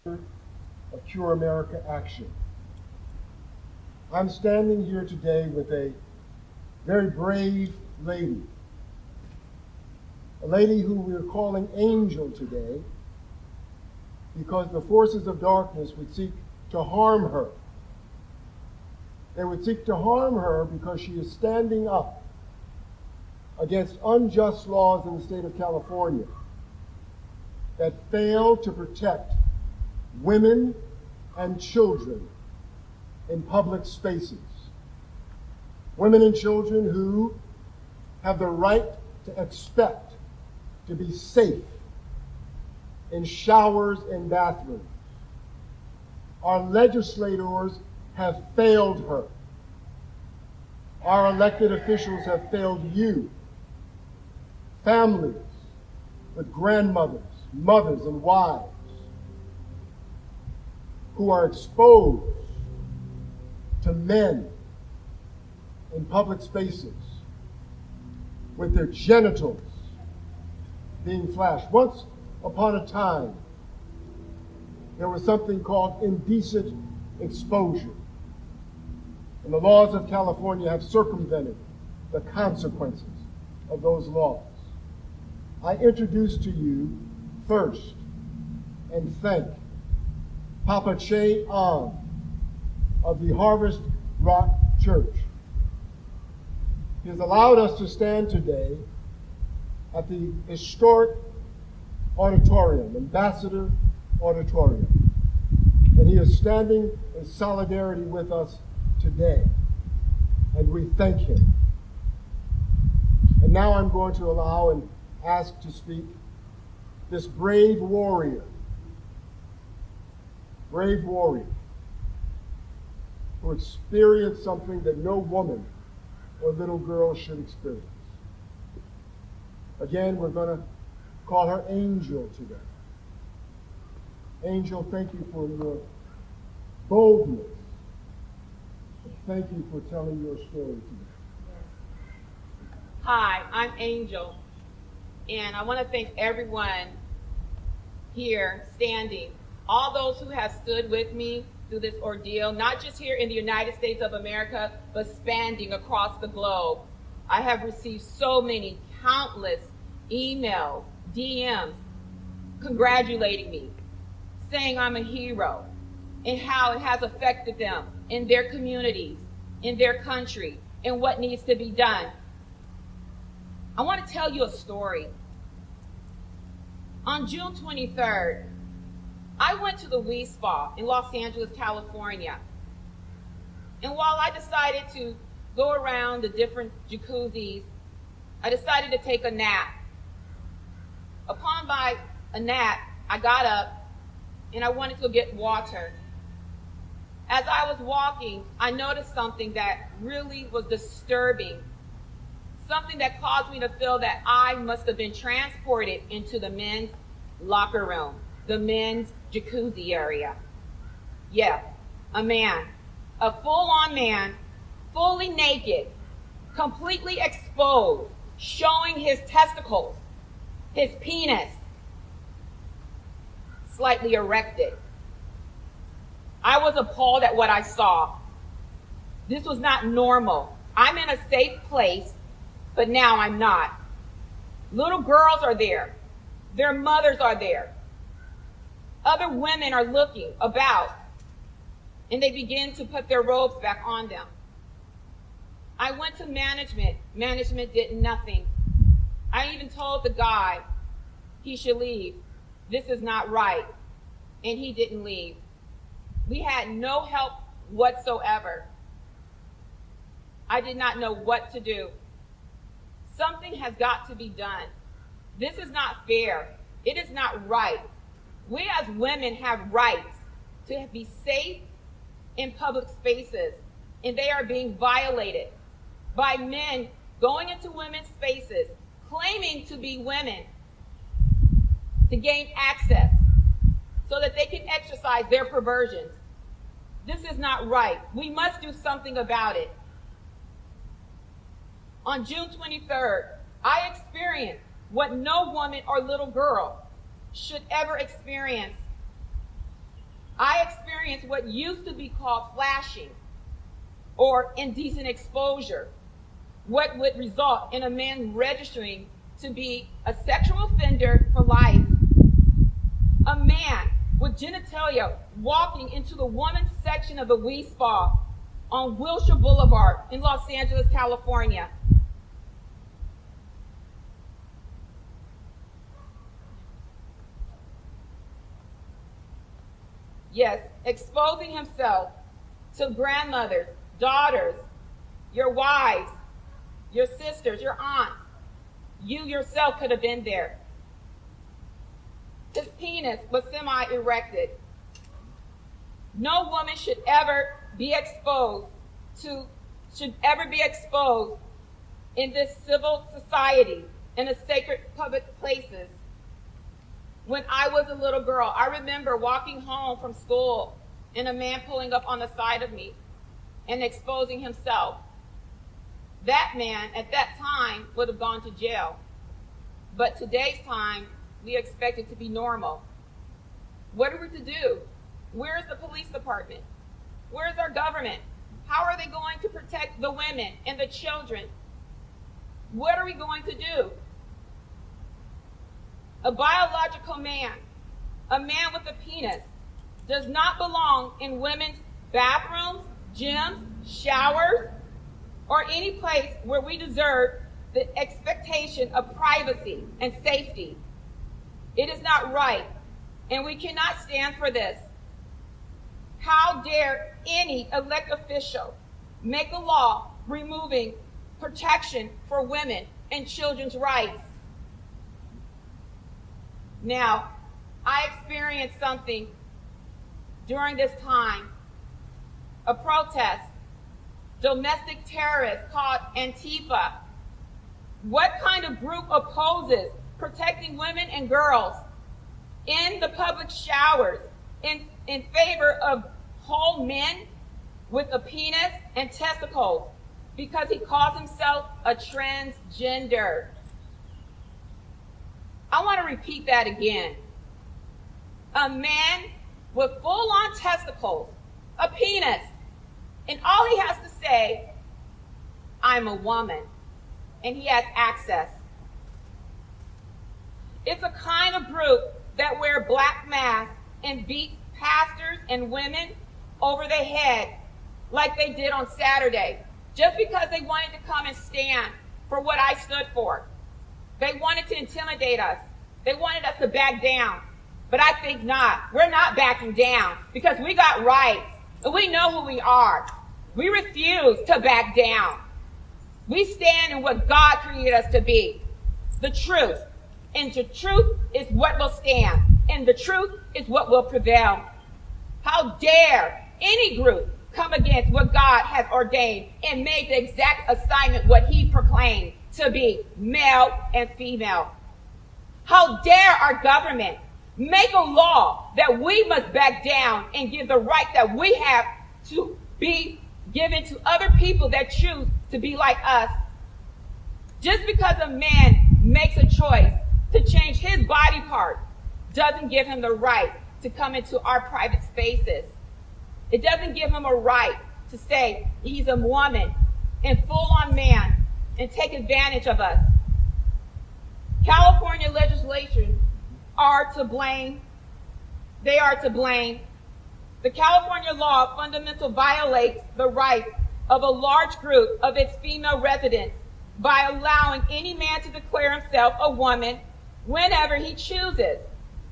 of Cure America Action. I'm standing here today with a very brave lady, a lady who we're calling Angel today because the forces of darkness would seek to harm her. They would seek to harm her because she is standing up against unjust laws in the state of California that fail to protect women and children in public spaces. Women and children who have the right to expect to be safe in showers and bathrooms. Our legislators have failed her. Our elected officials have failed you. Families with grandmothers, mothers, and wives who are exposed to men in public spaces with their genitals being flashed. Once upon a time, there was something called indecent exposure. And the laws of California have circumvented the consequences of those laws. I introduce to you first and thank Papa Che An of the Harvest Rock Church. He has allowed us to stand today at the historic auditorium, Ambassador Auditorium. And he is standing in solidarity with us today. And we thank him. And now I'm going to allow and ask to speak this brave warrior, who experienced something that no woman or little girl should experience. Again, we're going to call her Angel today. Angel, thank you for your boldness. Thank you for telling your story today. Hi, I'm Angel, and I want to thank everyone here standing, all those who have stood with me through this ordeal, not just here in the United States of America, but spanning across the globe. I have received so many, countless emails, DMs, congratulating me, saying I'm a hero, and how it has affected them in their communities, in their country, and what needs to be done. I want to tell you a story. On June 23rd, I went to the Wee Spa in Los Angeles, California. And while I decided to go around the different jacuzzis, I decided to take a nap. Upon a nap, I got up and I wanted to get water. As I was walking, I noticed something that really was disturbing, something that caused me to feel that I must have been transported into the men's locker room, the men's jacuzzi area. Yeah, a man, a full-on man, fully naked, completely exposed, showing his testicles, his penis, slightly erected. I was appalled at what I saw. This was not normal. I'm in a safe place, but now I'm not. Little girls are there. Their mothers are there. Other women are looking about, and they begin to put their robes back on them. I went to management. Management did nothing. I even told the guy he should leave. This is not right. And he didn't leave. We had no help whatsoever. I did not know what to do. Something has got to be done. This is not fair. It is not right. We as women have rights to be safe in public spaces, and they are being violated by men going into women's spaces, claiming to be women, to gain access so that they can exercise their perversions. This is not right. We must do something about it. On June 23rd, I experienced what no woman or little girl should ever experience. I experienced what used to be called flashing or indecent exposure, what would result in a man registering to be a sexual offender for life. A man with genitalia walking into the women's section of the Wee Spa on Wilshire Boulevard in Los Angeles, California. Yes, exposing himself to grandmothers, daughters, your wives, your sisters, your aunts. You yourself could have been there. His penis was semi-erected. No woman should ever be exposed in this civil society, in the sacred public places. When I was a little girl, I remember walking home from school and a man pulling up on the side of me and exposing himself. That man at that time would have gone to jail. But today's time, we expect it to be normal. What are we to do? Where's the police department? Where's our government? How are they going to protect the women and the children? What are we going to do? A biological man, a man with a penis, does not belong in women's bathrooms, gyms, showers, or any place where we deserve the expectation of privacy and safety. It is not right, and we cannot stand for this. How dare any elected official make a law removing protection for women and children's rights? Now, I experienced something during this time, a protest, domestic terrorists called Antifa. What kind of group opposes protecting women and girls in the public showers in favor of whole men with a penis and testicles because he calls himself a transgender? I want to repeat that again. A man with full-on testicles, a penis, and all he has to say, I'm a woman, and he has access. It's a kind of group that wear black masks and beat pastors and women over the head like they did on Saturday, just because they wanted to come and stand for what I stood for. They wanted to intimidate us. They wanted us to back down. But I think not. We're not backing down because we got rights and we know who we are. We refuse to back down. We stand in what God created us to be, the truth. And the truth is what will stand. And the truth is what will prevail. How dare any group come against what God has ordained and made the exact assignment what he proclaimed to be male and female. How dare our government make a law that we must back down and give the right that we have to be given to other people that choose to be like us. Just because a man makes a choice to change his body part doesn't give him the right to come into our private spaces. It doesn't give him a right to say he's a woman and full-on man and take advantage of us. California legislation are to blame. They are to blame. The California law fundamentally violates the rights of a large group of its female residents by allowing any man to declare himself a woman whenever he chooses,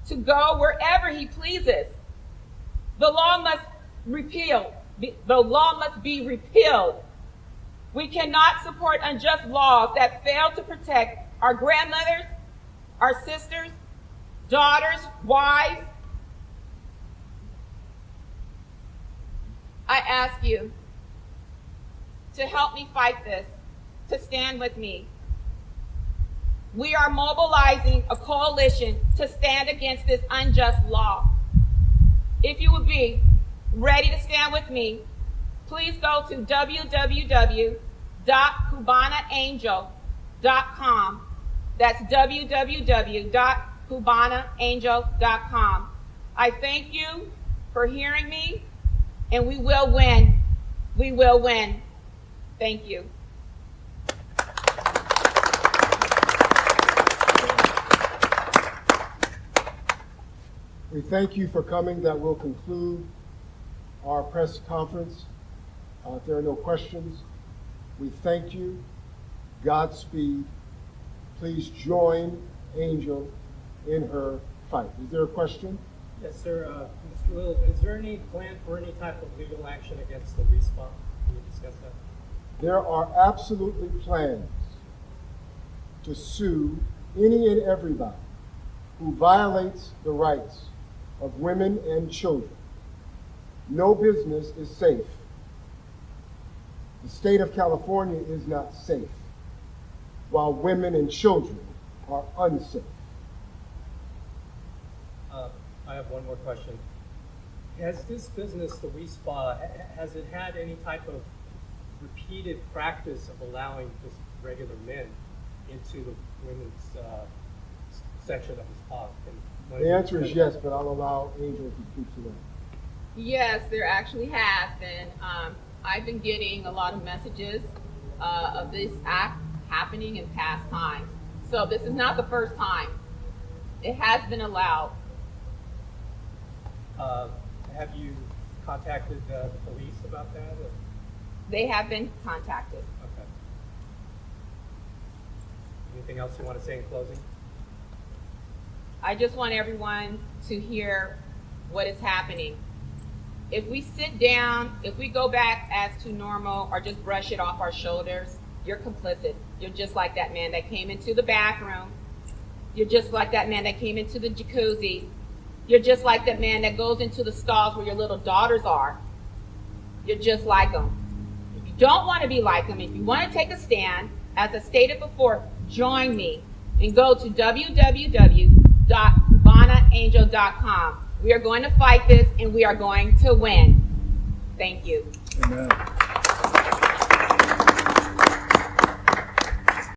to go wherever he pleases. The law must be repealed. We cannot support unjust laws that fail to protect our grandmothers, our sisters, daughters, wives. I ask you to help me fight this, to stand with me. We are mobilizing a coalition to stand against this unjust law. If you would be ready to stand with me, please go to www.cubanaangel.com. That's www.cubanaangel.com. I thank you for hearing me, and we will win. We will win. Thank you. We thank you for coming. That will conclude our press conference. If there are no questions, we thank you. Godspeed. Please join Angel in her fight. Is there a question? Yes, sir. Mr. Will, is there any plan for any type of legal action against the respawn? Can you discuss that? There are absolutely plans to sue any and everybody who violates the rights of women and children. No business is safe. The state of California is not safe, while women and children are unsafe. I have one more question. Has this business, the WeSpa, has it had any type of repeated practice of allowing just regular men into the women's section of the spa? The answer is yes, but I'll allow Angel to speak to that. Yes, there actually has been. I've been getting a lot of messages of this act happening in past times. So this is not the first time. It has been allowed. Have you contacted the police about that? Or? They have been contacted. Okay. Anything else you want to say in closing? I just want everyone to hear what is happening. If we sit down, if we go back as to normal or just brush it off our shoulders, you're complicit. You're just like that man that came into the bathroom. You're just like that man that came into the jacuzzi. You're just like that man that goes into the stalls where your little daughters are. You're just like them. If you don't want to be like them, if you want to take a stand, as I stated before, join me and go to www.CubanaAngel.com. We are going to fight this and we are going to win. Thank you. Amen.